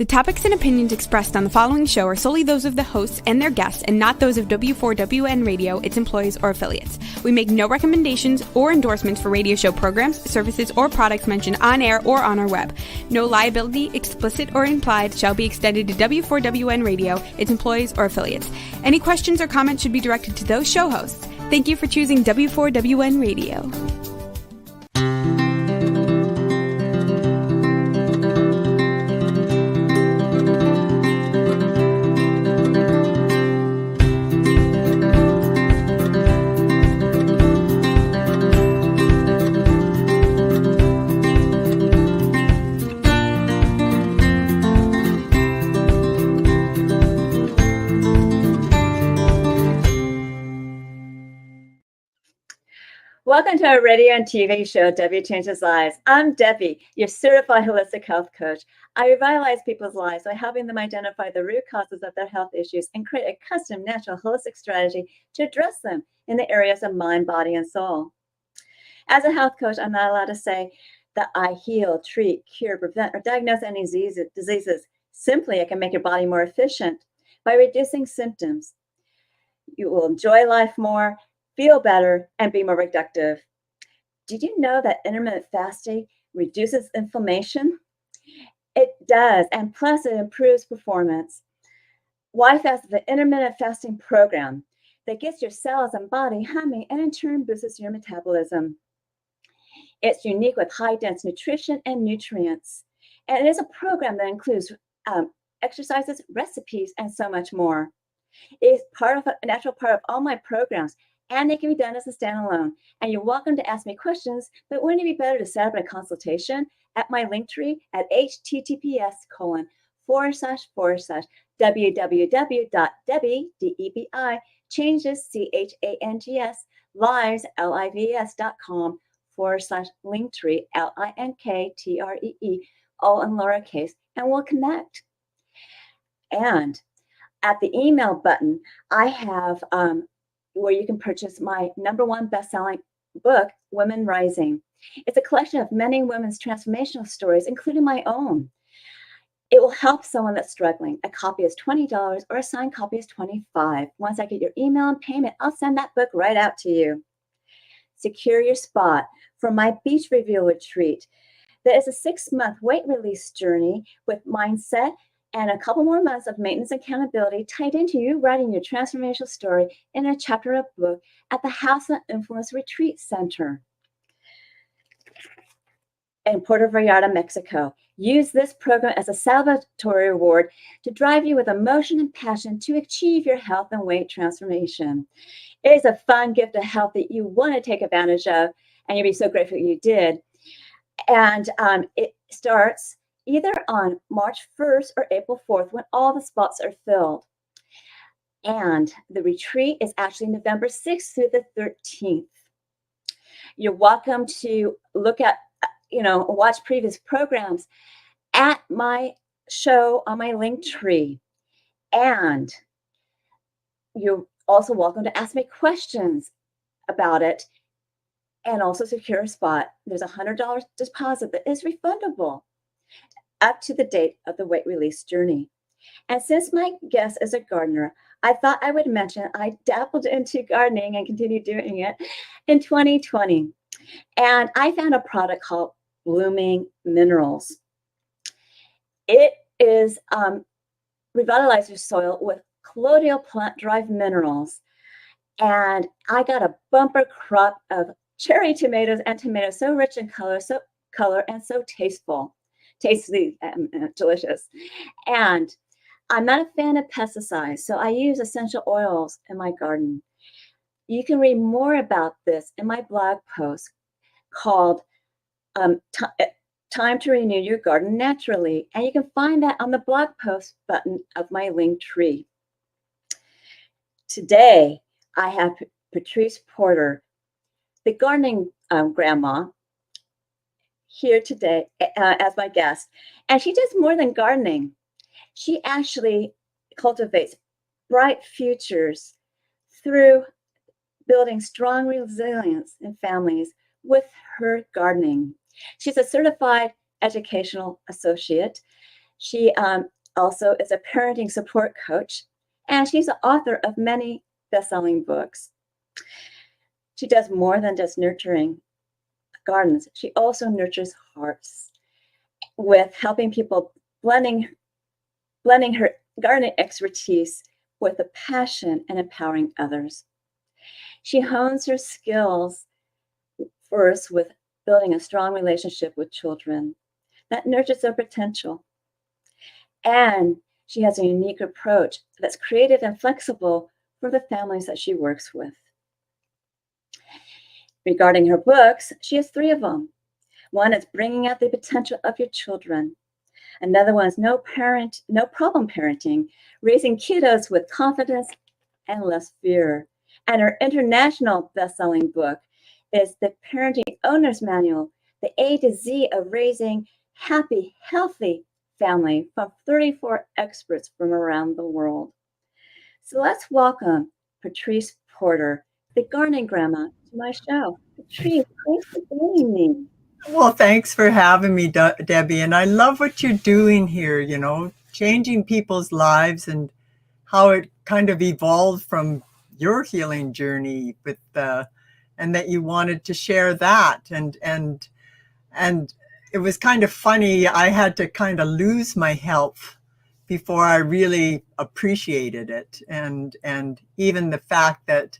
The topics and opinions expressed on the following show are solely those of the hosts and their guests and not those of W4WN Radio, its employees, or affiliates. We make no recommendations or endorsements for radio show programs, services, or products mentioned on air or on our web. No liability, explicit or implied, shall be extended to W4WN Radio, its employees, or affiliates. Any questions or comments should be directed to those show hosts. Thank you for choosing W4WN Radio. Welcome to our radio and TV show, Debi Changes Lives. I'm Debi, your certified holistic health coach. I revitalize people's lives by helping them identify the root causes of their health issues and create a custom, natural, holistic strategy to address them in the areas of mind, body, and soul. As a health coach, I'm not allowed to say that I heal, treat, cure, prevent, or diagnose any diseases. Simply, I can make your body more efficient by reducing symptoms. You will enjoy life more, feel better, and be more productive. Did you know that intermittent fasting reduces inflammation? It does, and plus it improves performance. Why fast? The intermittent fasting program that gets your cells and body humming and in turn boosts your metabolism. It's unique with high-dense nutrition and nutrients. And it is a program that includes exercises, recipes, and so much more. It's a natural part of all my programs, and they can be done as a standalone. And you're welcome to ask me questions, but wouldn't it be better to set up a consultation at my link tree at https://www.debi, changes, CHANGS, lives, lives.com/linktree, LINKTREE, all in lowercase, and we'll connect. And at the email button, I have where you can purchase my #1 best-selling book, Women Rising. It's a collection of many women's transformational stories, including my own. It will help someone that's struggling. A copy is $20 or a signed copy is $25. Once I get your email and payment, I'll send that book right out to you. Secure your spot for my beach reveal retreat. That is a 6-month weight release journey with mindset and a couple more months of maintenance accountability tied into you writing your transformational story in a chapter of book at the House of Influence Retreat Center in Puerto Vallarta, Mexico. Use this program as a celebratory reward to drive you with emotion and passion to achieve your health and weight transformation. It is a fun gift of health that you want to take advantage of, and you'll be so grateful you did. And it starts either on March 1st or April 4th when all the spots are filled. And the retreat is actually November 6th through the 13th. You're welcome to look at, watch previous programs at my show on my link tree. And you're also welcome to ask me questions about it and also secure a spot. There's a $100 deposit that is refundable up to the date of the weight release journey. And since my guest is a gardener, I thought I would mention I dabbled into gardening and continue doing it in 2020. And I found a product called Blooming Minerals. It is revitalize your soil with colloidal plant-derived minerals. And I got a bumper crop of cherry tomatoes and tomatoes so rich in color and so tasty and delicious. And I'm not a fan of pesticides, so I use essential oils in my garden. You can read more about this in my blog post called Time to Renew Your Garden Naturally. And you can find that on the blog post button of my link tree. Today, I have Patrice Porter, the gardening grandma, here today as my guest. And she does more than gardening. She actually cultivates bright futures through building strong resilience in families with her gardening. She's a certified educational associate. She also is a parenting support coach, and she's the author of many best-selling books. She does more than just nurturing gardens. She also nurtures hearts with helping people blending her gardening expertise with a passion and empowering others. She hones her skills first with building a strong relationship with children that nurtures their potential. And she has a unique approach that's creative and flexible for the families that she works with. Regarding her books, she has 3 of them. One is Bringing Out the Potential of Your Children. Another one is No Problem Parenting, Raising Kiddos with Confidence and Less Fear. And her international best-selling book is The Parenting Owner's Manual, the A to Z of Raising Happy, Healthy Family from 34 experts from around the world. So let's welcome Patrice Porter, the gardening grandma, to my show. Patrice, thanks for joining me. Well, thanks for having me, Debbie. And I love what you're doing here, changing people's lives and how it kind of evolved from your healing journey and that you wanted to share that. And it was kind of funny. I had to kind of lose my health before I really appreciated it. And even the fact that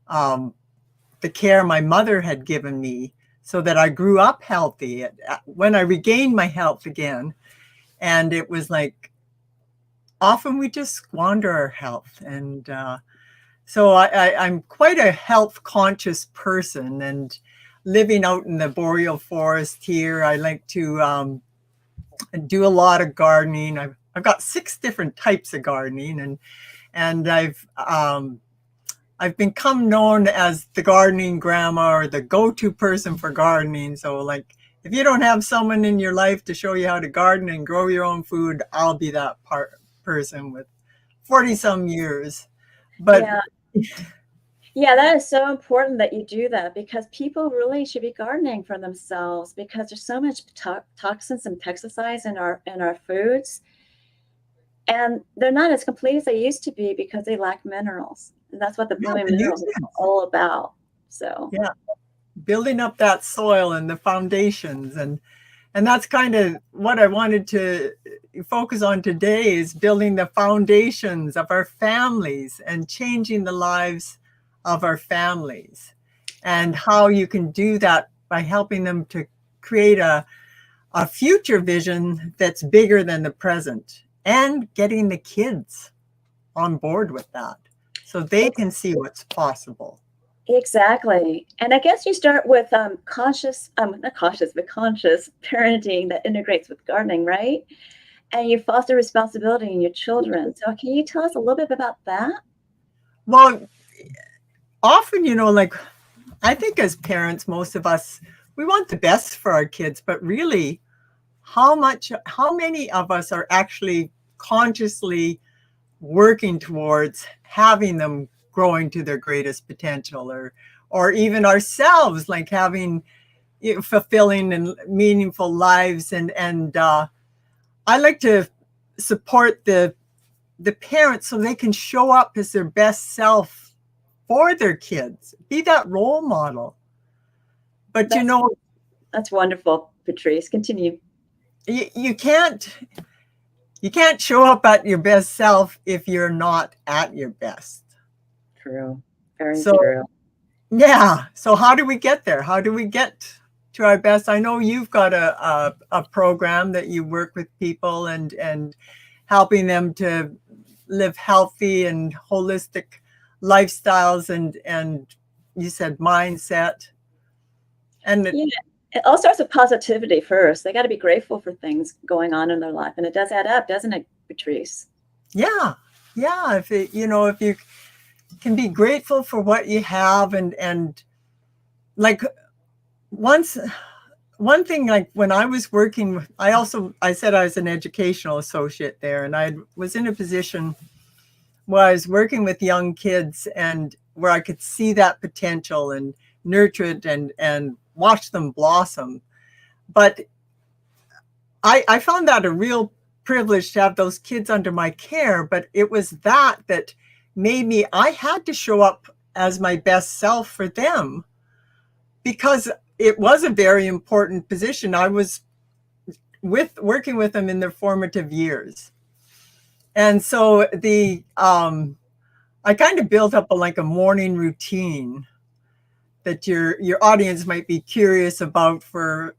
the care my mother had given me so that I grew up healthy when I regained my health again. And it was like, often we just squander our health. And so I'm quite a health conscious person, and living out in the boreal forest here, I like to do a lot of gardening. I've got 6 different types of gardening, and I've become known as the gardening grandma, or the go-to person for gardening. So like, if you don't have someone in your life to show you how to garden and grow your own food, I'll be that person with 40 some years. But yeah, that is so important that you do that, because people really should be gardening for themselves, because there's so much toxins and pesticides in our foods. And they're not as complete as they used to be because they lack minerals. And that's what the blooming minerals is all about. So yeah, building up that soil and the foundations, and that's kind of what I wanted to focus on today, is building the foundations of our families and changing the lives of our families, and how you can do that by helping them to create a future vision that's bigger than the present, and getting the kids on board with that so they can see what's possible. Exactly. And I guess you start with conscious, not cautious, but conscious parenting that integrates with gardening, right? And you foster responsibility in your children. So can you tell us a little bit about that? Well, often, like, I think as parents, most of us, we want the best for our kids, but really, how many of us are actually consciously working towards having them growing to their greatest potential, or even ourselves, like having fulfilling and meaningful lives. And I like to support the parents so they can show up as their best self for their kids, be that role model. But that's wonderful, Patrice. Continue. You can't show up at your best self if you're not at your best. True. Very true. Yeah. So how do we get there? How do we get to our best? I know you've got a program that you work with people and helping them to live healthy and holistic lifestyles, and you said mindset. And it all starts with positivity first. They got to be grateful for things going on in their life, and it does add up, doesn't it, Patrice? Yeah. If if you can be grateful for what you have, and like one thing, like when I was working, I said I was an educational associate there, and I was in a position where I was working with young kids, and where I could see that potential and nurture it and watch them blossom. But I found that a real privileged to have those kids under my care, but it was that made me, I had to show up as my best self for them because it was a very important position. I was working with them in their formative years. And so I kind of built up like a morning routine that your audience might be curious about for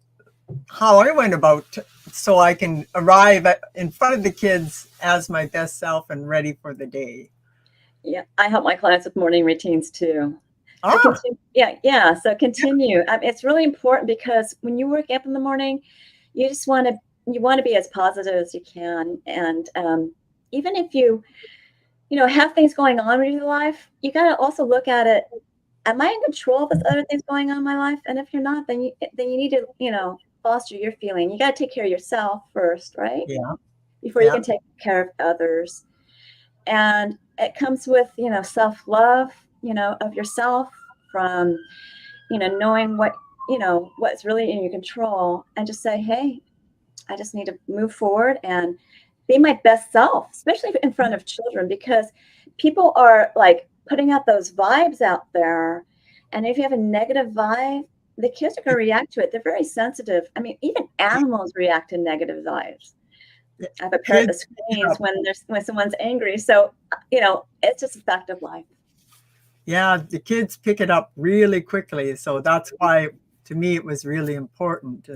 how I went about so I can arrive in front of the kids as my best self and ready for the day. Yeah, I help my clients with morning routines too. So Ah, yeah. So continue. It's really important because when you wake up in the morning, you just want to be as positive as you can, and even if you have things going on in your life, you got to also look at it. Am I in control of this other things going on in my life? And if you're not, then you need to foster your feeling. You got to take care of yourself first, right? yeah, Before you yeah. can take care of others. And it comes with self-love of yourself, from knowing what's really in your control, and just say, hey, I just need to move forward and be my best self, especially in front of children, because people are like putting out those vibes out there, and if you have a negative vibe, the kids are going to react to it. They're very sensitive. I mean, even animals react to negative vibes. I have a parrot that Kids, screams when someone's angry. So, it's just a fact of life. yeah, the kids pick it up really quickly. So that's why, to me, it was really important.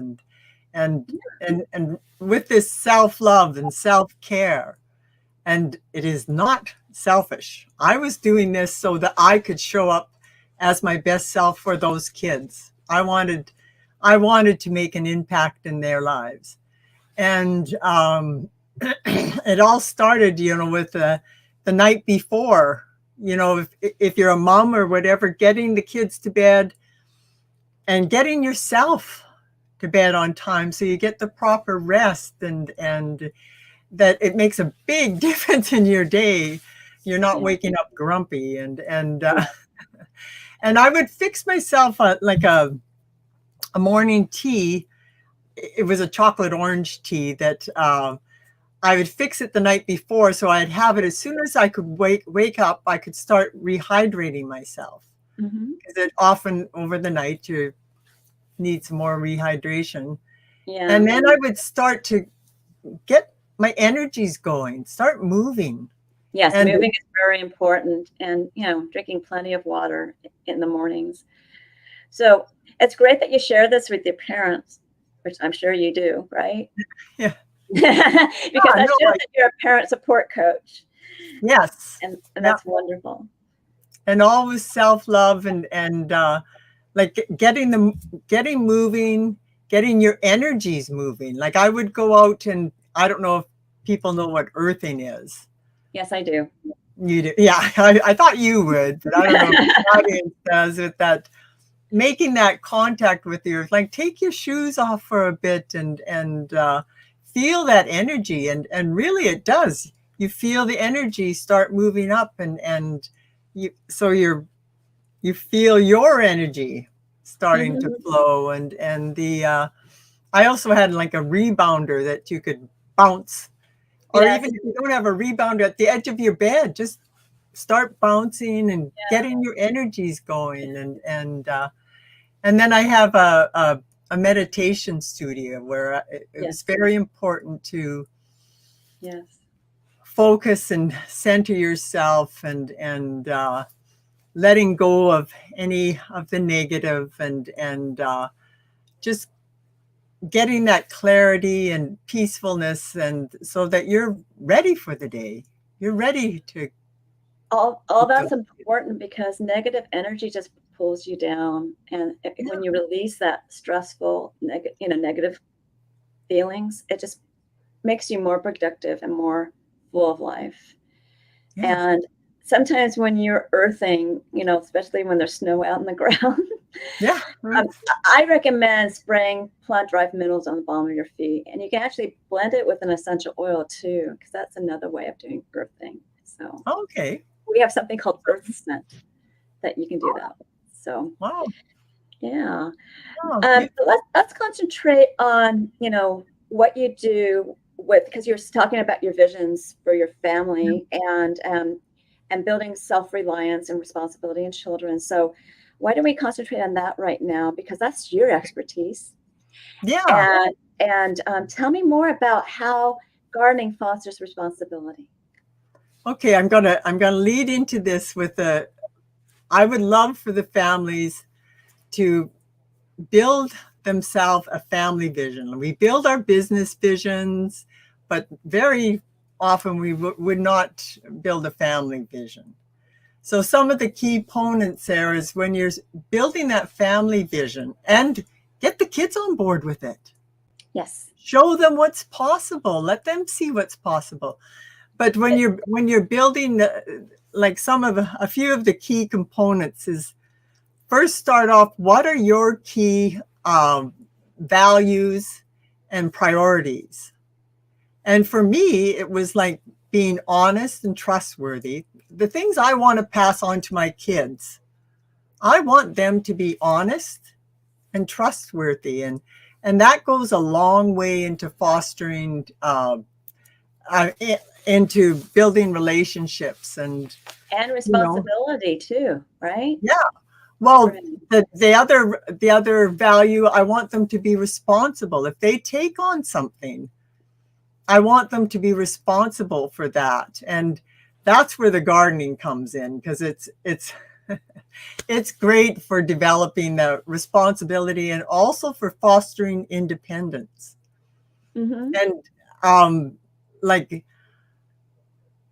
And with this self-love and self-care, and it is not selfish. I was doing this so that I could show up as my best self for those kids. I wanted to make an impact in their lives. And it all started, with the night before. If you're a mom or whatever, getting the kids to bed and getting yourself to bed on time so you get the proper rest, and that it makes a big difference in your day. You're not Yeah. waking up grumpy, and and I would fix myself like a morning tea. It was a chocolate orange tea that I would fix it the night before, so I'd have it as soon as I could wake up. I could start rehydrating myself, Mm-hmm. because it often over the night you need some more rehydration. Yeah. And then I would start to get my energies going, start moving. Yes, And moving is very important, and drinking plenty of water in the mornings. So it's great that you share this with your parents, which I'm sure you do, right? yeah, Because that no, shows that you're a parent support coach, yes, and yeah, that's wonderful. and always self-love, and like getting moving, getting your energies moving. Like I would go out, and I don't know if people know what earthing is. Yes, I do. You do, yeah. I thought you would, but I don't know if the audience does, with that, making that contact with the earth. Like take your shoes off for a bit, and feel that energy, and really it does. You feel the energy start moving up, and you feel your energy starting to Mhm. flow, and I also had like a rebounder that you could bounce, or Yes, even if you don't have a rebounder, at the edge of your bed, just start bouncing and getting your energies going, and then I have a meditation studio where it was yes, very important to yes. focus and center yourself, and letting go of any of the negative, and just getting that clarity and peacefulness, and so that you're ready for the day. You're ready to All that's important, because negative energy just pulls you down, and when you release that stressful, negative feelings, it just makes you more productive and more full of life. yeah, And sometimes when you're earthing, especially when there's snow out in the ground, yeah, um, I recommend spraying plant derived minerals on the bottom of your feet. And you can actually blend it with an essential oil too, because that's another way of doing earthing. So okay, we have something called earth scent that you can do that with. So wow, yeah. oh, So let's concentrate on, what you do because you're talking about your visions for your family and building self-reliance and responsibility in children. So why don't we concentrate on that right now? Because that's your expertise. Yeah. And tell me more about how gardening fosters responsibility. Okay, I'm gonna lead into this with I would love for the families to build themselves a family vision. We build our business visions, but very often we would not build a family vision. So some of the key components there is when you're building that family vision, and get the kids on board with it. Yes. Show them what's possible. Let them see what's possible. But when you're building like a few of the key components is, first start off, what are your key values and priorities? And for me, it was like being honest and trustworthy. The things I want to pass on to my kids, I want them to be honest and trustworthy. And that goes a long way into fostering, into building relationships and responsibility too, right? Yeah. Well, Right. the other value, I want them to be responsible. If they take on something, I want them to be responsible for that. And that's where the gardening comes in, because it's it's great for developing the responsibility and also for fostering independence. Mm-hmm. And like,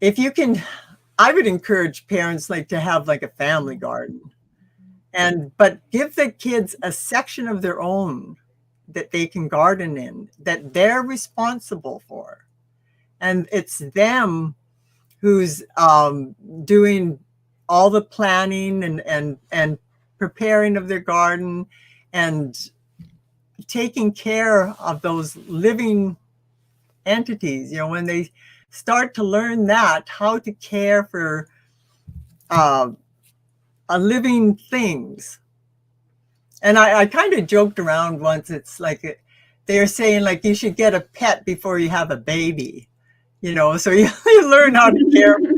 if you can, I would encourage parents like to have like a family garden, but give the kids a section of their own that they can garden in, that they're responsible for. And it's them who's doing all the planning and preparing of their garden and taking care of those living entities. When they start to learn that, how to care for living things. And I kind of joked around once. It's like they're saying like you should get a pet before you have a baby, so you learn how to care for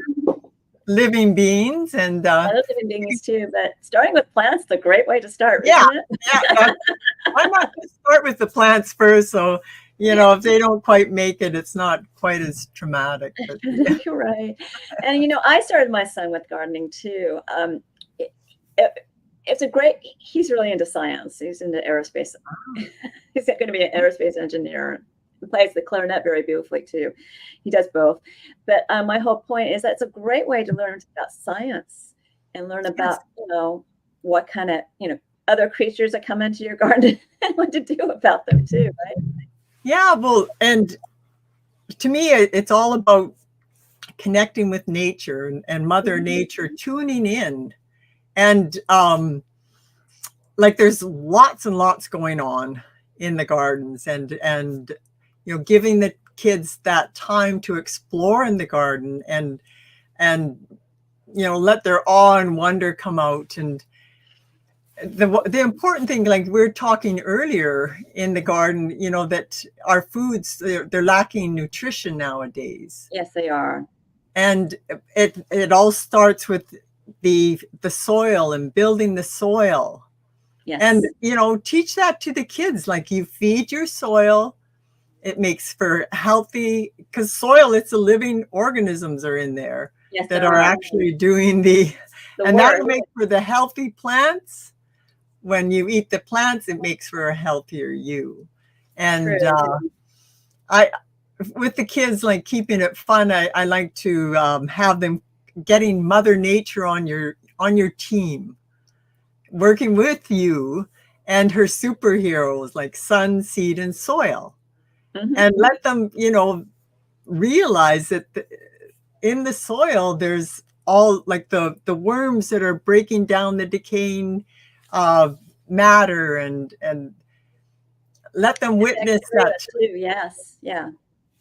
living beings. And I love living beings too, but starting with plants is a great way to start, yeah, isn't it? yeah. Why not just start with the plants first? So if they don't quite make it, it's not quite as traumatic. But You're right. And I started my son with gardening too. It's a great. He's really into science. He's into aerospace. He's going to be an aerospace engineer. He plays the clarinet very beautifully too. He does both. But my whole point is that it's a great way to learn about science and learn about what kind of other creatures that come into your garden and what to do about them too, right? Yeah, well, and to me, it's all about connecting with nature and Mother Nature, tuning in. And like there's lots and lots going on in the gardens, and giving the kids that time to explore in the garden and let their awe and wonder come out. And the important thing, like we were talking earlier in the garden, that our foods, they're lacking nutrition nowadays. Yes, they are. And it all starts with the soil and building the soil. Yes. And teach that to the kids. Like, you feed your soil, it makes for healthy, because soil, it's the living organisms are in there that are actually doing the and work. that'll make for the healthy plants. When you eat the plants, it makes for a healthier you. And I, with the kids, like keeping it fun, I like to have them getting Mother Nature on your team, working with you and her superheroes like sun, seed, and soil. And let them, realize that in the soil, there's all like the worms that are breaking down the decaying matter, and let them witness that too. Yes. Yeah.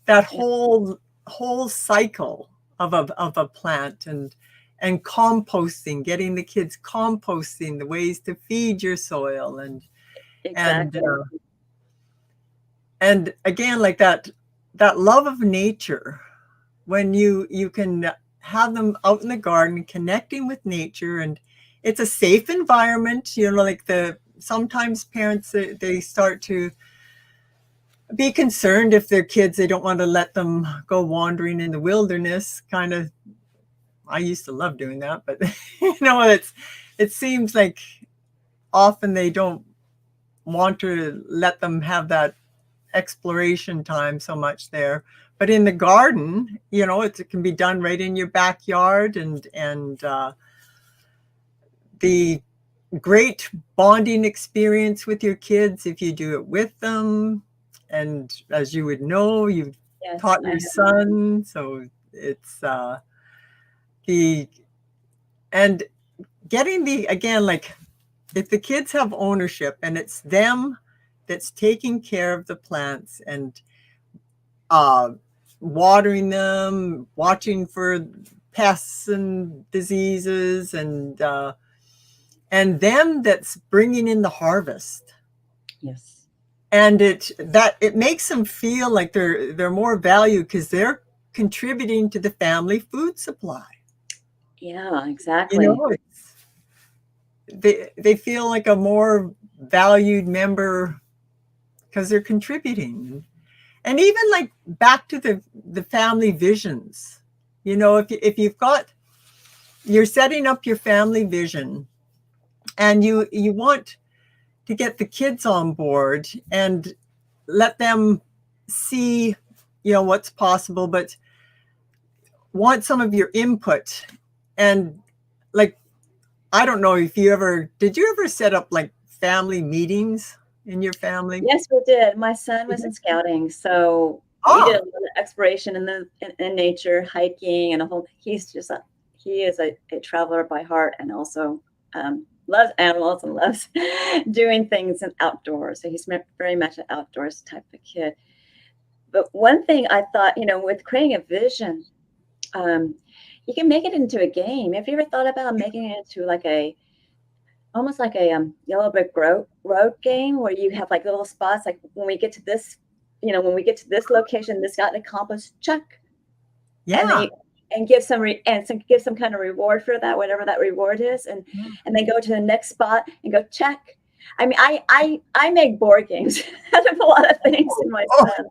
that whole cycle of a plant, and composting, getting the kids composting, the ways to feed your soil, and exactly. and again, like that that love of nature, when you can have them out in the garden connecting with nature, and it's a safe environment, like sometimes parents, they start to be concerned if their kids, they don't want to let them go wandering in the wilderness, kind of. I used to love doing that, but it seems like often they don't want to let them have that exploration time so much there. But in the garden, it can be done right in your backyard, and the great bonding experience with your kids if you do it with them. And as you would know, you've taught your son, so it's and getting again, like, if the kids have ownership and it's them that's taking care of the plants and watering them, watching for pests and diseases, and them that's bringing in the harvest. Yes. And it makes them feel like they're more valued because they're contributing to the family food supply. Yeah, exactly. They feel like a more valued member because they're contributing. And even like back to the family visions, if you're setting up your family vision, and you want to get the kids on board and let them see, what's possible, but want some of your input. And like, I don't know if did you ever set up like family meetings in your family? Yes, we did. My son was in scouting, so we did a lot of exploration in nature, hiking, and he is a traveler by heart, and also loves animals and loves doing things in outdoors. So he's very much an outdoors type of kid. But one thing I thought, with creating a vision, you can make it into a game. Have you ever thought about making it into almost like a yellow brick road game, where you have like little spots, like when we get to this location, this got accomplished, check. Yeah. And give some kind of reward for that, whatever that reward is, and then go to the next spot and go check. I mean, I make board games out of a lot of things in my son.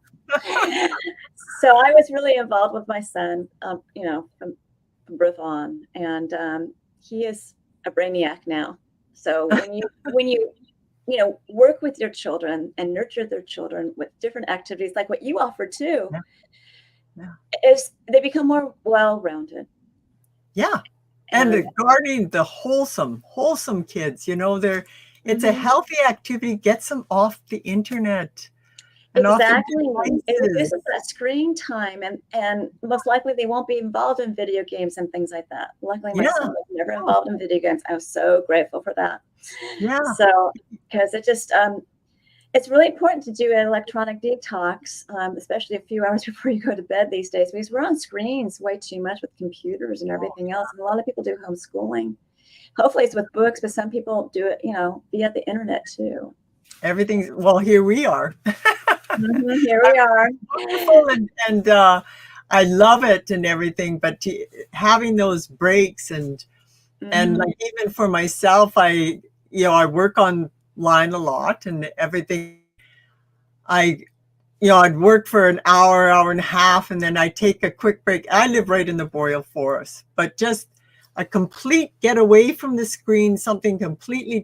So I was really involved with my son, from birth on, and he is a brainiac now. So when you work with your children and nurture their children with different activities, like what you offer too, is they become more well-rounded. Yeah. And the gardening, the wholesome kids, it's a healthy activity, gets them off the internet. And exactly. It reduces that screen time, and most likely they won't be involved in video games and things like that. Luckily, my son was never involved in video games. I was so grateful for that. Yeah. So, because it just, it's really important to do an electronic detox, especially a few hours before you go to bed these days, because we're on screens way too much with computers and everything else. And a lot of people do homeschooling. Hopefully it's with books, but some people do it, via the internet too. Here we are. Here we are. Wonderful, and I love it and everything, but having those breaks and like, even for myself, I work online a lot and everything. I'd work for an hour and a half, and then I take a quick break. I live right in the boreal forest, but just a complete get away from the screen, something completely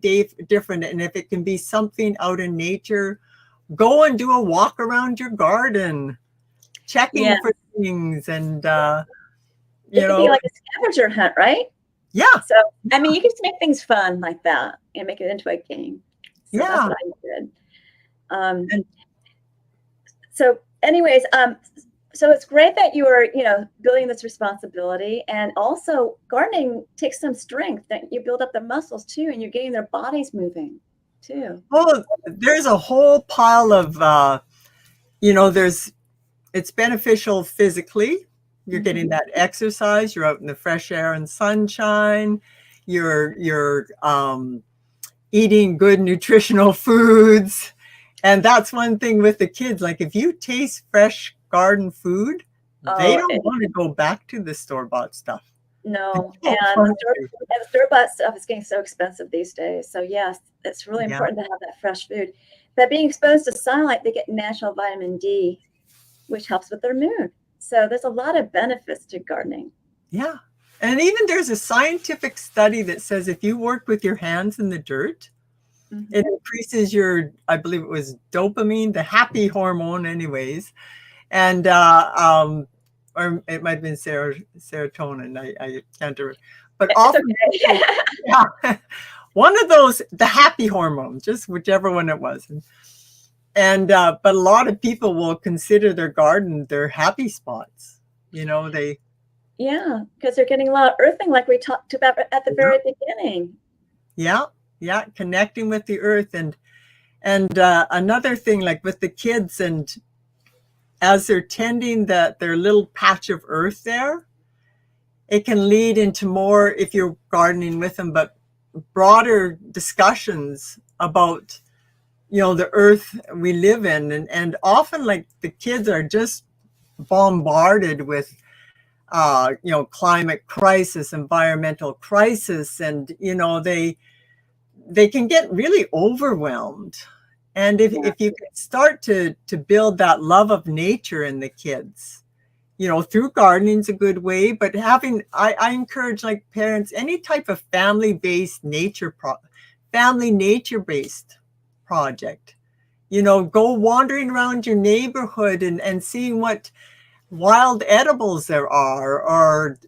different. And if it can be something out in nature, go and do a walk around your garden, checking for things, and it could be like a scavenger hunt, right? Yeah. So I mean, you can just make things fun like that and make it into a game. So that's what I did. So anyways, so it's great that you are, building this responsibility, and also gardening takes some strength that you build up their muscles too, and you're getting their bodies moving too. Well, there's a whole pile of, it's beneficial physically. You're getting that exercise. You're out in the fresh air and sunshine. You're eating good nutritional foods. And that's one thing with the kids. Like, if you taste fresh garden food, they Oh, don't want to go back to the store-bought stuff. no. They And don't want to. the store-bought stuff is getting so expensive these days. So yes, it's really Yeah, important to have that fresh food. But being exposed to sunlight, they get natural vitamin D, which helps with their mood. So there's a lot of benefits to gardening. yeah. And even there's a scientific study that says if you work with your hands in the dirt, it increases your, I believe it was dopamine, the happy hormone anyways. And, or it might have been serotonin. I can't remember. But It's often, okay. yeah, one of those, the happy hormone, just whichever one it was. And but a lot of people will consider their garden their happy spots. You know, they, Yeah, because they're getting a lot of earthing, like we talked about at the very beginning. yeah, yeah, connecting with the earth. And another thing, like with the kids, and as they're tending their little patch of earth there, it can lead into more, if you're gardening with them, but broader discussions about, you know, the earth we live in. And often, like, the kids are just bombarded with, you know, climate crisis, environmental crisis, and, you know, they can get really overwhelmed. And if you can start to build that love of nature in the kids, you know, through gardening's a good way, but having, I encourage, like, parents, any type of family-based nature-based project, you know, go wandering around your neighborhood and seeing what wild edibles there are, or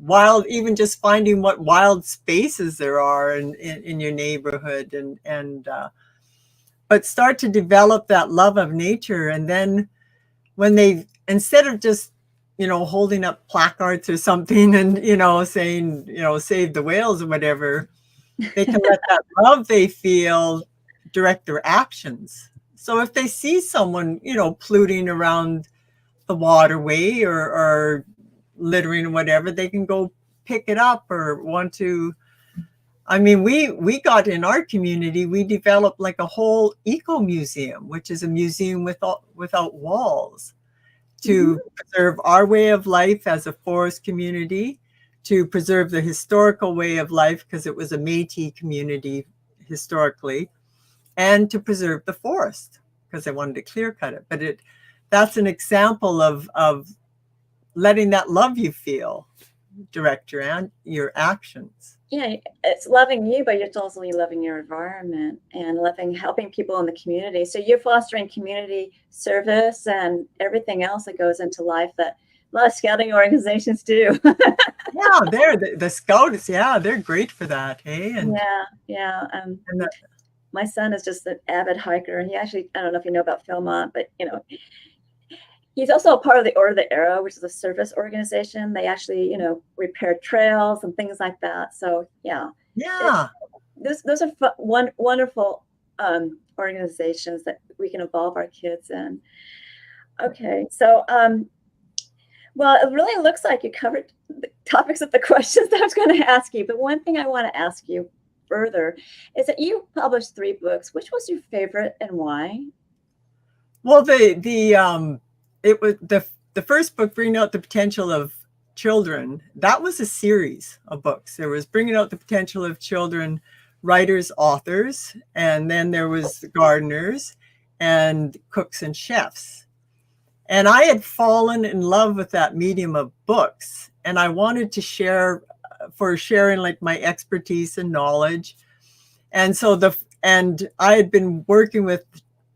wild, even just finding what wild spaces there are in your neighborhood, and but start to develop that love of nature. And then when they, instead of just, you know, holding up placards or something and, you know, saying, you know, save the whales or whatever, they can let that love they feel direct their actions. So if they see someone, you know, polluting around the waterway, or littering or whatever, they can go pick it up, or want to. I mean, we got, in our community, we developed like a whole eco museum, which is a museum without walls, to preserve our way of life as a forest community, to preserve the historical way of life, because it was a Métis community historically, and to preserve the forest because they wanted to clear cut it. But that's an example of letting that love you feel direct your actions. Yeah, it's loving you, but it's also loving your environment and helping people in the community. So you're fostering community service and everything else that goes into life that a lot of scouting organizations do. Yeah, they're the scouts. Yeah, they're great for that. Hey, Yeah. and My son is just an avid hiker. He actually, I don't know if you know about Philmont, but you know, he's also a part of the Order of the Arrow, which is a service organization. They actually, you know, repair trails and things like that. So yeah, those are wonderful organizations that we can involve our kids in. Okay, so well, it really looks like you covered the topics of the questions that I was going to ask you. But one thing I want to ask you further is that you published 3 books. Which was your favorite and why? Well, it was the first book, Bringing Out the Potential of Children. That was a series of books. There was Bringing Out the Potential of Children, writers, authors, and then there was gardeners and cooks and chefs. And I had fallen in love with that medium of books, and I wanted to sharing like my expertise and knowledge. And so and I had been working with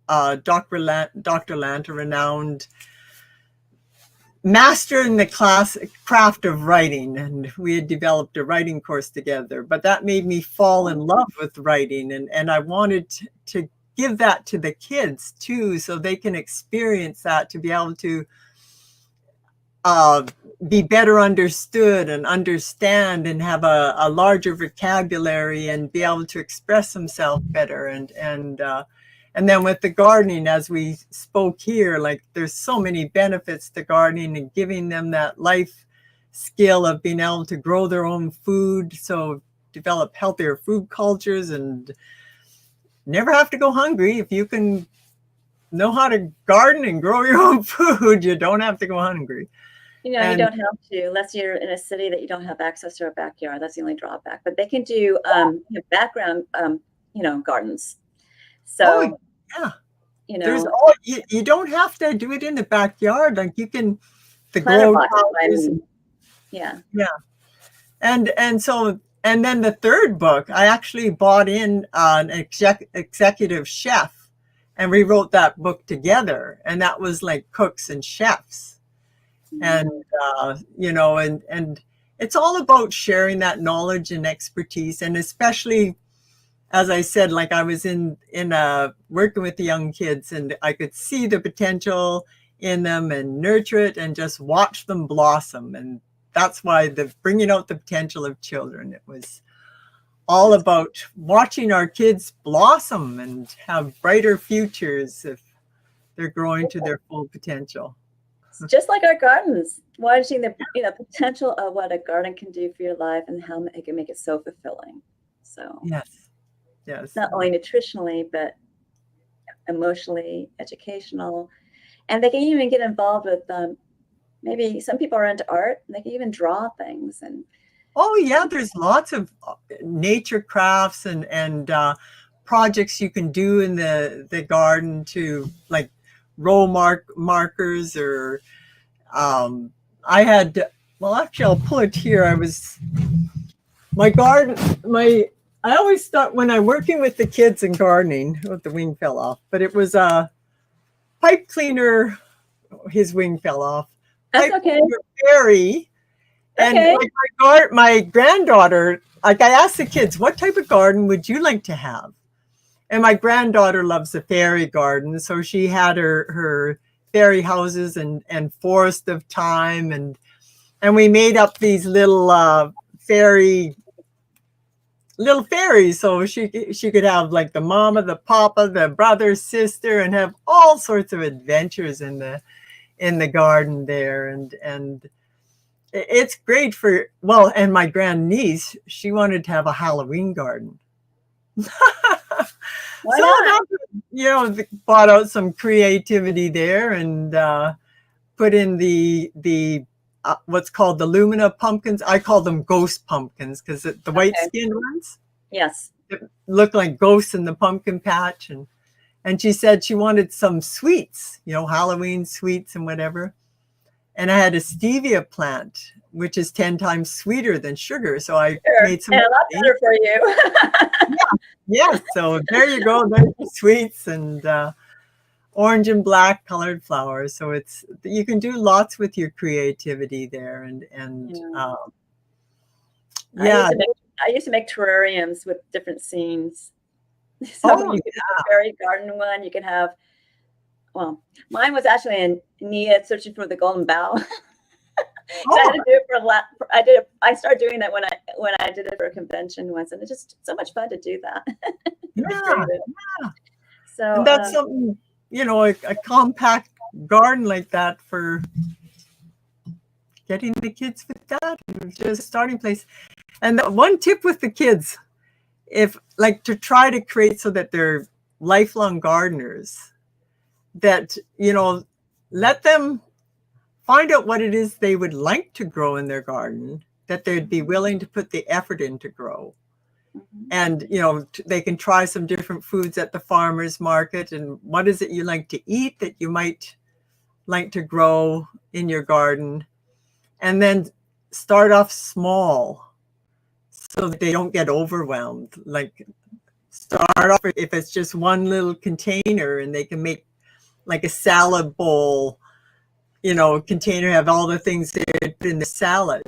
Dr. Lant, a renowned master in the craft of writing, and we had developed a writing course together. But that made me fall in love with writing, and I wanted to give that to the kids too, so they can experience that, to be able to be better understood and understand, and have a larger vocabulary, and be able to express themselves better. And then with the gardening, as we spoke here, like, there's so many benefits to gardening, and giving them that life skill of being able to grow their own food, so develop healthier food cultures and never have to go hungry. If you can know how to garden and grow your own food, you don't have to go hungry. You And don't have to, unless you're in a city that you don't have access to a backyard. That's the only drawback. But they can do background, gardens. So, yeah, there's you all you don't have to do it in the backyard. Like you can the planter grow boxes, I houses. mean. Yeah. And so and then the third book, I actually bought in an executive chef, and we wrote that book together, and that was like cooks and chefs. And and it's all about sharing that knowledge and expertise, and especially, as I said, like I was in working with the young kids, and I could see the potential in them and nurture it and just watch them blossom. And that's why the bringing out the potential of children, it was all about watching our kids blossom and have brighter futures if they're growing to their full potential. Just like our gardens, watching the potential of what a garden can do for your life and how it can make it so fulfilling. So Yes. not only nutritionally, but emotionally, educational, and they can even get involved with maybe some people are into art, and they can even draw things. And oh yeah, there's lots of nature crafts and projects you can do in the garden, to like row markers, or I had, well, actually I'll pull it here. My garden, I always thought when I'm working with the kids in gardening, oh, the wing fell off, but it was a pipe cleaner, his wing fell off. that's okay. Fairy. And like my granddaughter, like I asked the kids, what type of garden would you like to have? And my granddaughter loves the fairy garden, so she had her fairy houses and forest of time, and we made up these little fairies, so she could have like the mama, the papa, the brother, sister, and have all sorts of adventures in the garden there. And it's great for, well, and my grandniece, she wanted to have a Halloween garden. Why not? So brought out some creativity there, and put in the what's called the Lumina pumpkins. I call them ghost pumpkins because the white skinned ones, yes, look like ghosts in the pumpkin patch. And she said she wanted some sweets, Halloween sweets and whatever. And I had a stevia plant, which is 10 times sweeter than sugar. So I made some. And a lot better for you. Yeah. So there you go. There's the sweets and orange and black colored flowers. So you can do lots with your creativity there. I used to make terrariums with different scenes. So you could have a fairy garden one. You could have, well, mine was actually in Nia searching for the golden bough. I had to do it I started doing that when I did it for a convention once, and it's just so much fun to do that. Yeah. So and that's something, a compact garden like that for getting the kids with that, just a starting place. And the one tip with the kids, to try to create so that they're lifelong gardeners, that, let them find out what it is they would like to grow in their garden, that they'd be willing to put the effort in to grow. Mm-hmm. And, they can try some different foods at the farmer's market. And what is it you like to eat that you might like to grow in your garden? And then start off small so that they don't get overwhelmed. Like start off if it's just one little container, and they can make like a salad bowl, container, have all the things they put in the salad,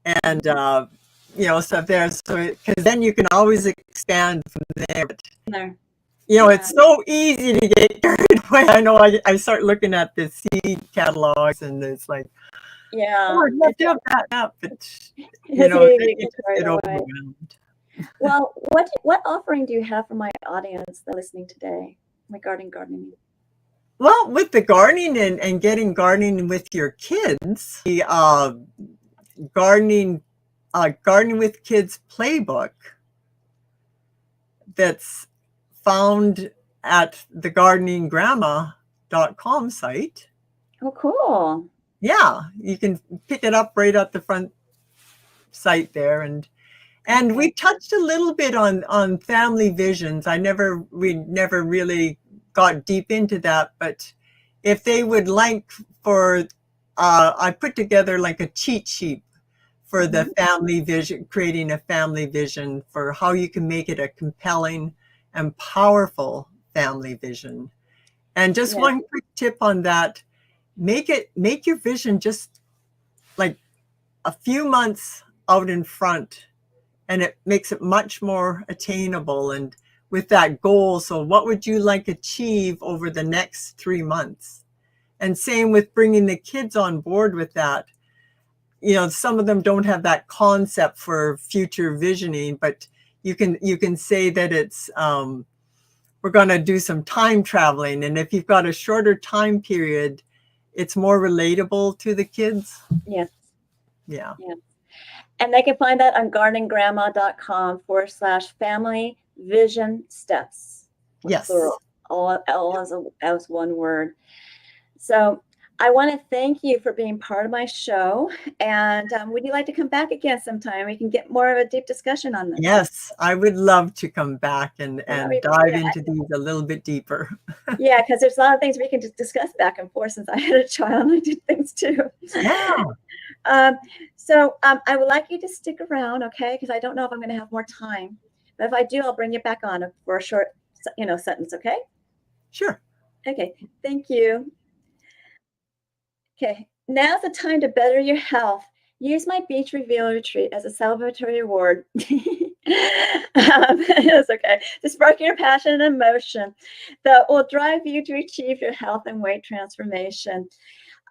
and stuff there. So because then you can always expand from there. It's so easy to get carried away. I know I start looking at the seed catalogs, and it's like, I'd love to have that, but you get overwhelmed. Well, what offering do you have for my audience that are listening today regarding gardening? Well, with the gardening and getting gardening with your kids, the gardening with kids playbook that's found at the gardeninggrandma.com site. Oh, cool. Yeah, you can pick it up right at the front site there. And we touched a little bit on family visions. We never really got deep into that, but if they would like for, I put together like a cheat sheet for the family vision, creating a family vision for how you can make it a compelling and powerful family vision. And just one quick tip on that, make your vision just like a few months out in front, and it makes it much more attainable and with that goal. So what would you like to achieve over the next 3 months? And same with bringing the kids on board with that. You know, some of them don't have that concept for future visioning, but you can say that it's we're going to do some time traveling, and if you've got a shorter time period, it's more relatable to the kids. Yes. Yeah. Yes. And they can find that on gardeninggrandma.com/family vision steps. Yes. Plural, all as one word. So I want to thank you for being part of my show. And would you like to come back again sometime? We can get more of a deep discussion on this. Yes, I would love to come back and dive into these a little bit deeper. Yeah, because there's a lot of things we can just discuss back and forth since I had a child and I did things too. Yeah. So I would like you to stick around, okay? Because I don't know if I'm going to have more time. But if I do, I'll bring you back on for a short, sentence, okay? Sure. Okay, thank you. Okay, now's the time to better your health. Use my Beach Reveal Retreat as a celebratory award. It's okay. To spark your passion and emotion that will drive you to achieve your health and weight transformation.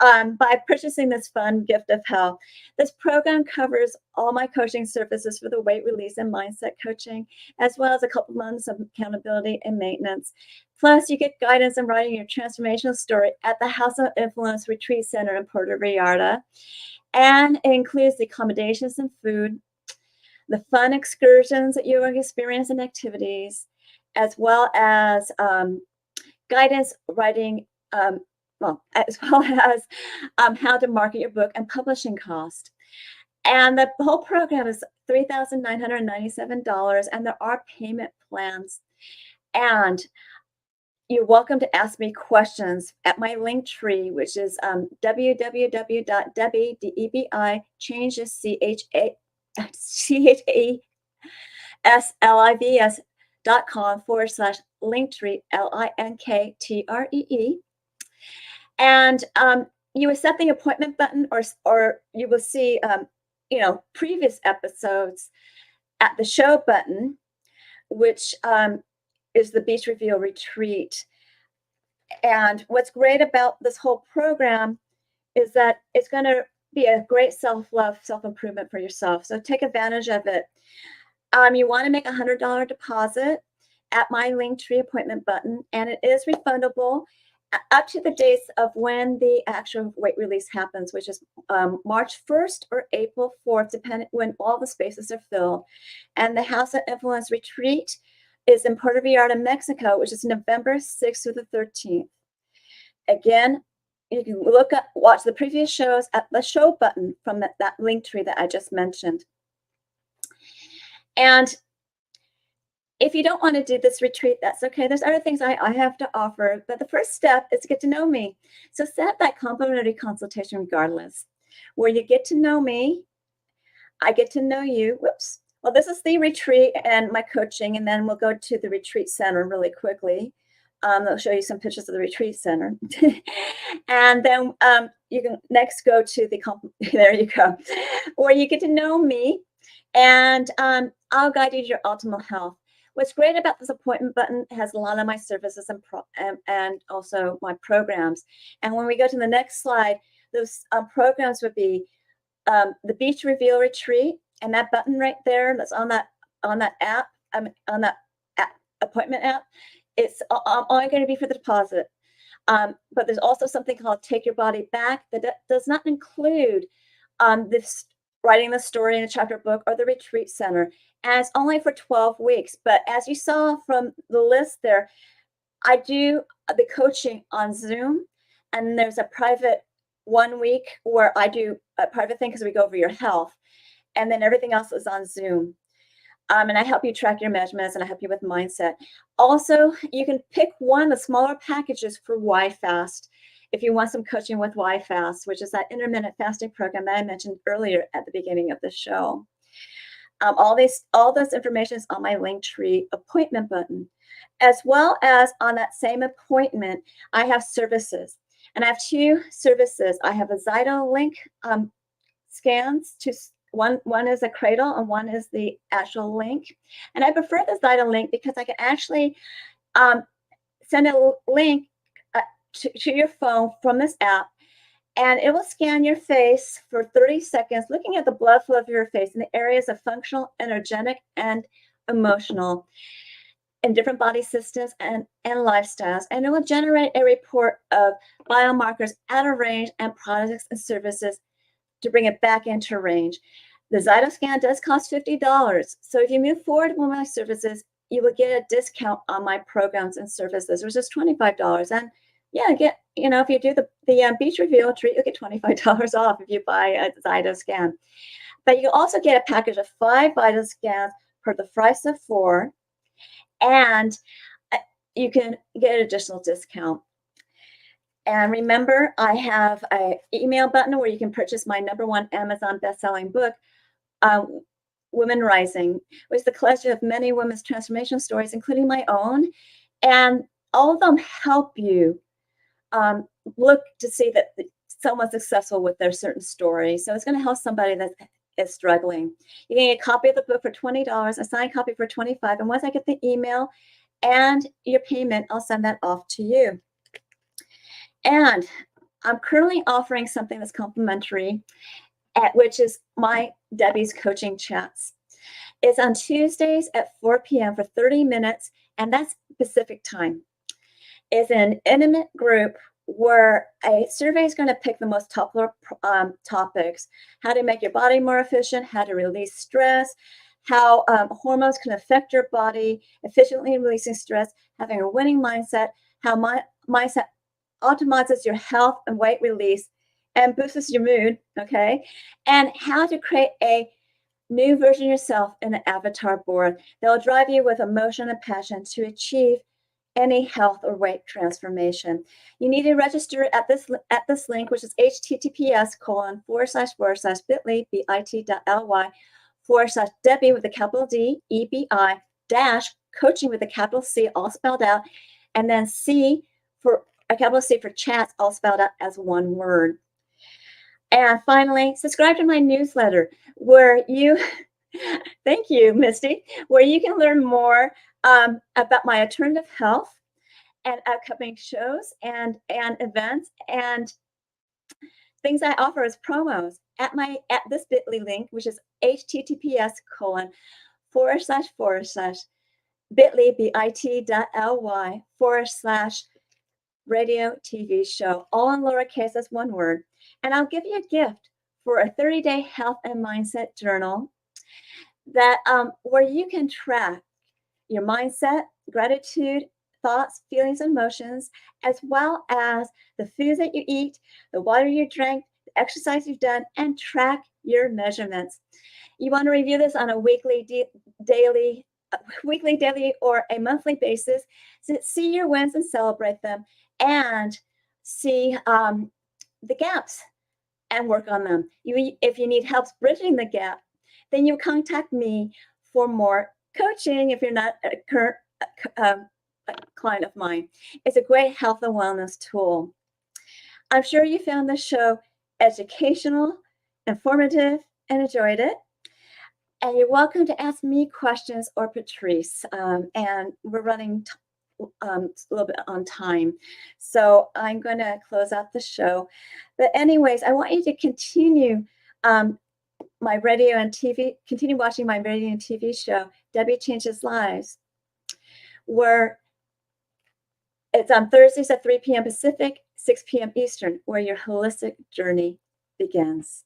By purchasing this fun gift of health. This program covers all my coaching services for the weight release and mindset coaching, as well as a couple months of accountability and maintenance. Plus, you get guidance in writing your transformational story at the House of Influence Retreat Center in Puerto Vallarta. And it includes the accommodations and food, the fun excursions that you will experience and activities, as well as guidance writing as well as how to market your book and publishing cost. And the whole program is $3,997, and there are payment plans. And you're welcome to ask me questions at my link tree, which is www.debi, D-E-B-I, changes, CHANGESLIVS.com/linktree, LINKTREE. And you will set the appointment button, or you will see, previous episodes at the show button, which is the Beach Reveal Retreat. And what's great about this whole program is that it's going to be a great self-love, self-improvement for yourself. So take advantage of it. You want to make a $100 deposit at my Linktree appointment button, and it is refundable up to the dates of when the actual weight release happens, which is March 1st or April 4th, depending when all the spaces are filled. And the House of Influence Retreat is in Puerto Vallarta, Mexico, which is November 6th through the 13th. Again, you can watch the previous shows at the show button from that link tree that I just mentioned. And if you don't want to do this retreat, that's okay. There's other things I have to offer, but the first step is to get to know me. So set up that complimentary consultation regardless, where you get to know me, I get to know you. Whoops. Well, this is the retreat and my coaching, and then we'll go to the retreat center really quickly. I'll show you some pictures of the retreat center. And then you can next go to there you go, where you get to know me, and I'll guide you to your optimal health. What's great about this appointment button, it has a lot of my services and also my programs. And when we go to the next slide, those programs would be the Beach Reveal Retreat, and that button right there that's on that app, on that appointment app, it's only going to be for the deposit. But there's also something called Take Your Body Back that does not include this writing the story in a chapter book or the retreat center. And it's only for 12 weeks. But as you saw from the list there, I do the coaching on Zoom, and there's a private 1 week where I do a private thing because we go over your health, and then everything else is on Zoom. And I help you track your measurements, and I help you with mindset. Also, you can pick one of the smaller packages for YFast if you want some coaching with YFast, which is that intermittent fasting program that I mentioned earlier at the beginning of the show. All this information is on my Linktree appointment button, as well as on that same appointment, I have services, and I have 2 services. I have a ZytoLink scans to one is a cradle and one is the actual link, and I prefer the ZytoLink because I can actually send a link to your phone from this app, and it will scan your face for 30 seconds, looking at the blood flow of your face in the areas of functional, energetic, and emotional in different body systems and lifestyles. And it will generate a report of biomarkers out of range and products and services to bring it back into range. The Zytoscan does cost $50. So if you move forward with my services, you will get a discount on my programs and services, which is $25. And yeah, if you do the beach reveal treat, you'll get $25 off if you buy a Zytoscan. But you also get a package of 5 Vitoscans for the price of 4, and you can get an additional discount. And remember, I have an email button where you can purchase my #1 Amazon best-selling book, Women Rising, which is the collection of many women's transformation stories, including my own. And all of them help you look to see that someone's successful with their certain story. So it's going to help somebody that is struggling. You can get a copy of the book for $20, a signed copy for $25. And once I get the email and your payment, I'll send that off to you. And I'm currently offering something that's complimentary, which is my Debi's coaching chats. It's on Tuesdays at 4 p.m. for 30 minutes, and that's Pacific time. It's an intimate group where a survey is going to pick the most popular topics: how to make your body more efficient, how to release stress, how hormones can affect your body, efficiently releasing stress, having a winning mindset, how mindset optimizes your health and weight release and boosts your mood, okay? And how to create a new version of yourself in an avatar board that will drive you with emotion and passion to achieve any health or weight transformation. You need to register at this link, which is https://bit.ly/bit.ly/Debi with a capital D, EBI -coaching with a capital C, all spelled out, and then C for a capital C for chats, all spelled out as one word. And finally, subscribe to my newsletter where you, thank you, Misty, where you can learn more about my alternative health and upcoming shows and events and things I offer as promos at this bit.ly link, which is https://bit.ly/radio TV show, all in lowercase as one word. And I'll give you a gift for a 30-day health and mindset journal that where you can track your mindset, gratitude, thoughts, feelings, and emotions, as well as the foods that you eat, the water you drink, the exercise you've done, and track your measurements. You want to review this on a weekly, daily, or a monthly basis. So see your wins and celebrate them, and see the gaps and work on them. If you need help bridging the gap, then you contact me for more coaching if you're not a current client of mine. It's a great health and wellness tool. I'm sure you found this show educational, informative, and enjoyed it. And you're welcome to ask me questions or Patrice. And we're running a little bit on time. So I'm going to close out the show. But anyways, I want you to continue my radio and TV, continue watching my radio and TV show, Debi Changes Lives, where it's on Thursdays at 3 p.m. Pacific, 6 p.m. Eastern, where your holistic journey begins.